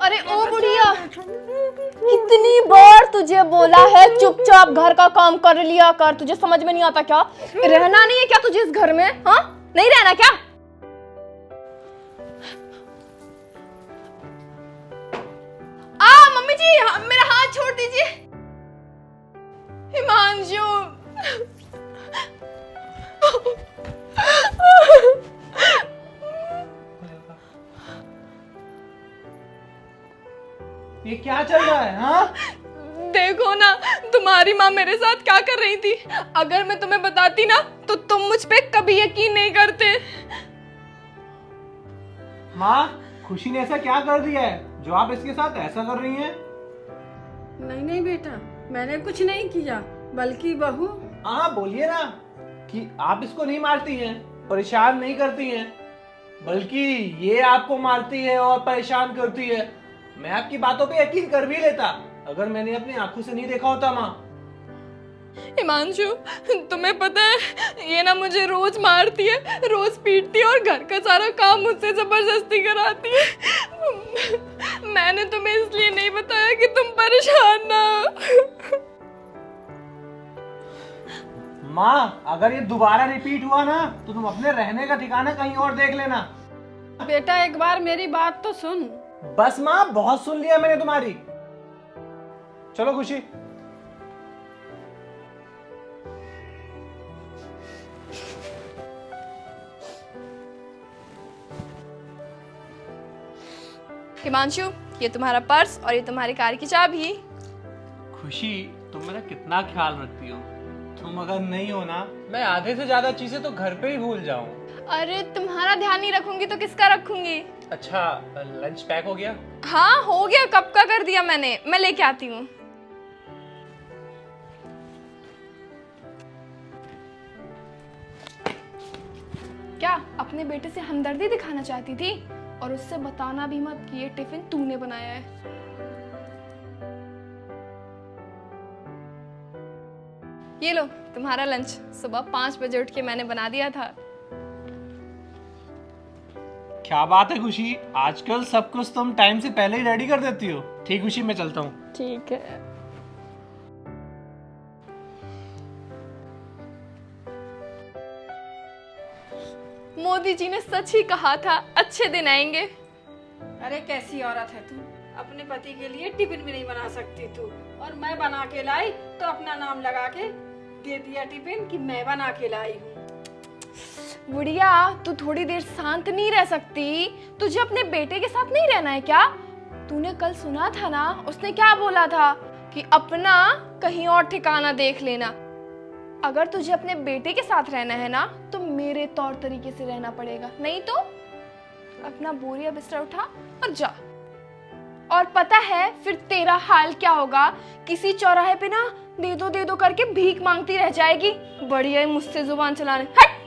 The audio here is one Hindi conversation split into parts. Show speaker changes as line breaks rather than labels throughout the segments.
अरे ओ बुढ़िया, कितनी बार तुझे बोला है चुपचाप घर का काम कर लिया कर, तुझे समझ में नहीं आता क्या? रहना नहीं है क्या तुझे इस घर में? हाँ, नहीं रहना क्या? मम्मी जी, मेरा हाथ छोड़ दीजिए। हिमांशु,
ये क्या चल रहा है? हाँ,
देखो ना तुम्हारी माँ मेरे साथ क्या कर रही थी। अगर मैं तुम्हें बताती ना तो तुम मुझ पे कभी यकीन नहीं करते।
माँ, खुशी ने ऐसा क्या कर दिया है जो आप इसके साथ ऐसा कर रही हैं?
नहीं नहीं बेटा, मैंने कुछ नहीं किया, बल्कि बहू।
हाँ, बोलिए ना कि आप इसको नहीं मारती हैं, परेशान नहीं करती हैं, बल्कि ये आपको मारती है और परेशान करती है। मैं आपकी बातों पे यकीन कर भी लेता अगर मैंने अपनी आंखों से नहीं देखा होता। माँ,
हिमांशु, तुम्हें पता है ये ना मुझे रोज मारती है, रोज पीटती है और घर का सारा काम मुझसे जबरदस्ती कराती है। मैंने तुम्हें इसलिए नहीं बताया कि तुम परेशान ना हो।
माँ, अगर ये दोबारा रिपीट हुआ ना तो तुम अपने रहने का ठिकाना कहीं और देख लेना।
बेटा एक बार मेरी बात तो सुन।
बस माँ, बहुत सुन लिया मैंने तुम्हारी। चलो खुशी।
हिमांशु, ये तुम्हारा पर्स और ये तुम्हारी कार की चाबी।
खुशी, तुम मेरा कितना ख्याल रखती हो। तुम अगर नहीं हो ना, मैं आधे से ज्यादा चीजें तो घर पे ही भूल जाऊं।
अरे तुम्हारा ध्यान नहीं रखूंगी तो किसका रखूंगी?
अच्छा, लंच पैक हो गया?
हाँ हो गया, कब का कर दिया मैंने। मैं लेके आती हूँ। क्या अपने बेटे से हमदर्दी दिखाना चाहती थी? और उससे बताना भी मत कि ये टिफिन तूने बनाया है। ये लो तुम्हारा लंच, सुबह 5 बजे उठ के मैंने बना दिया था।
क्या बात है खुशी, आजकल सब कुछ तुम टाइम से पहले ही रेडी कर देती हो। ठीक खुशी, मैं चलता हूँ।
ठीक है। मोदी जी ने सच ही कहा था, अच्छे दिन आएंगे।
अरे कैसी औरत है तू, अपने पति के लिए टिफिन भी नहीं बना सकती तू, और मैं बना के लाई तो अपना नाम लगा के दे दिया टिफिन कि मैं बना के लाई हूँ।
बुढ़िया, तू थोड़ी देर शांत नहीं रह सकती? तुझे अपने बेटे के साथ नहीं रहना है क्या? तूने कल सुना था ना, उसने क्या बोला था कि अपना कहीं और ठिकाना देख लेना। अगर तुझे अपने बेटे के साथ रहना है ना तो मेरे तौर तरीके से रहना पड़ेगा, नहीं तो अपना बोरिया बिस्तर उठा और जा। और पता है फिर तेरा हाल क्या होगा? किसी चौराहे पे ना दे दो करके भीख मांगती रह जाएगी। बढ़िया ही मुझसे जुबान चलाने। हट!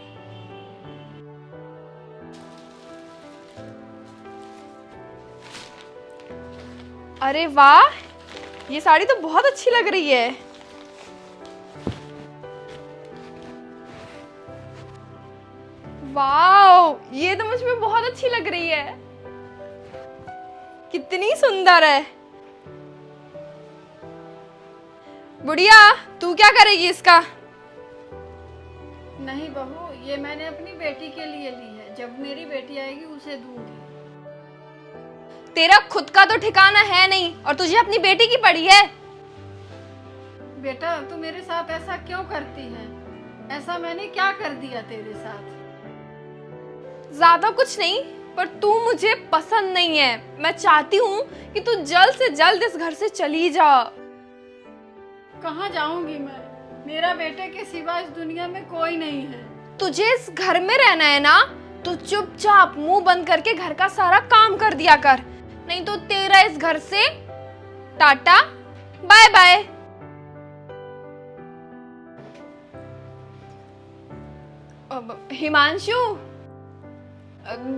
अरे वाह, ये साड़ी तो बहुत अच्छी लग रही है। वाओ, ये तो मुझ में बहुत अच्छी लग रही है। कितनी सुंदर है। बुढ़िया, तू क्या करेगी इसका?
नहीं बहू, ये मैंने अपनी बेटी के लिए ली है, जब मेरी बेटी आएगी उसे दूंगी।
तेरा खुद का तो ठिकाना है नहीं और तुझे अपनी बेटी की पड़ी है।
बेटा तू मेरे साथ ऐसा क्यों करती है? ऐसा मैंने क्या कर दिया तेरे साथ?
ज्यादा कुछ नहीं, पर तू मुझे पसंद नहीं है। मैं चाहती हूँ कि तू जल्द से जल्द इस घर से चली जा।
कहाँ जाऊंगी मैं? मेरा बेटे के सिवा इस दुनिया में कोई नहीं है।
तुझे इस घर में रहना है ना तो चुपचाप मुंह बंद करके घर का सारा काम कर दिया कर, नहीं तो तेरा इस घर से टाटा बाय बाय। हिमांशु,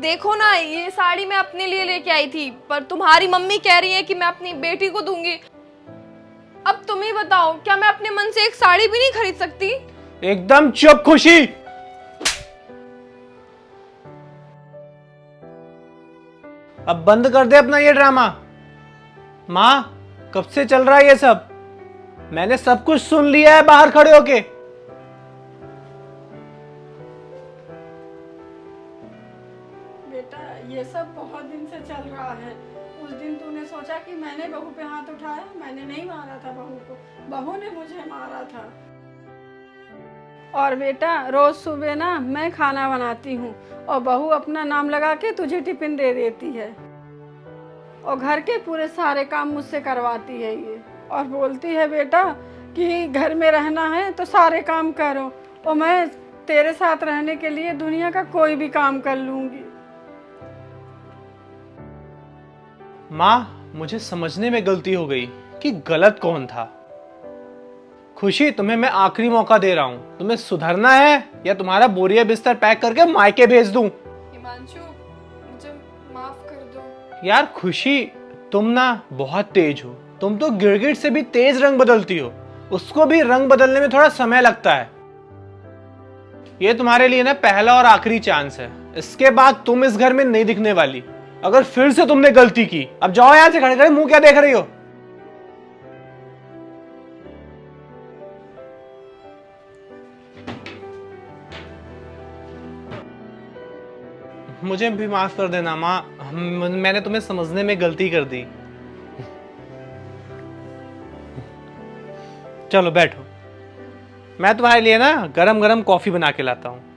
देखो ना, ये साड़ी मैं अपने लिए लेके आई थी, पर तुम्हारी मम्मी कह रही है कि मैं अपनी बेटी को दूंगी। अब तुम ही बताओ, क्या मैं अपने मन से एक साड़ी भी नहीं खरीद सकती?
एकदम चुप खुशी। अब बंद कर दे अपना ये ड्रामा। माँ, कब से चल रहा है ये सब? मैंने सब कुछ सुन लिया है बाहर खड़े होके।
बेटा ये सब बहुत दिन से चल रहा है। उस दिन तूने सोचा कि मैंने बहू पे हाथ उठाया, मैंने नहीं मारा था बहू को, बहू ने मुझे मारा था। और बेटा रोज सुबह ना मैं खाना बनाती हूँ और बहू अपना नाम लगा के तुझे टिफिन दे देती है और घर के पूरे सारे काम मुझसे करवाती है ये, और बोलती है बेटा कि घर में रहना है तो सारे काम करो, और मैं तेरे साथ रहने के लिए दुनिया का कोई भी काम कर लूंगी।
माँ, मुझे समझने में गलती हो गई कि गलत कौन था। खुशी, तुम्हें मैं आखिरी मौका दे रहा हूँ, तुम्हें सुधरना है या तुम्हारा बोरिया बिस्तर पैक करके मायके भेज दूं।
हिमांशु, मुझे माफ कर दो।
यार खुशी, तुम ना बहुत तेज हो, तुम तो गिरगिट से भी तेज रंग बदलती हो, उसको भी रंग बदलने में थोड़ा समय लगता है। ये तुम्हारे लिए ना पहला और आखिरी चांस है, इसके बाद तुम इस घर में नहीं दिखने वाली। अगर फिर से तुमने गलती की, अब जाओ यहाँ से, खड़े खड़े मुंह क्या देख रही हो? मुझे भी माफ कर देना माँ, मैंने तुम्हें समझने में गलती कर दी। चलो बैठो, मैं तुम्हारे लिए ना गरम गरम कॉफी बना के लाता हूँ।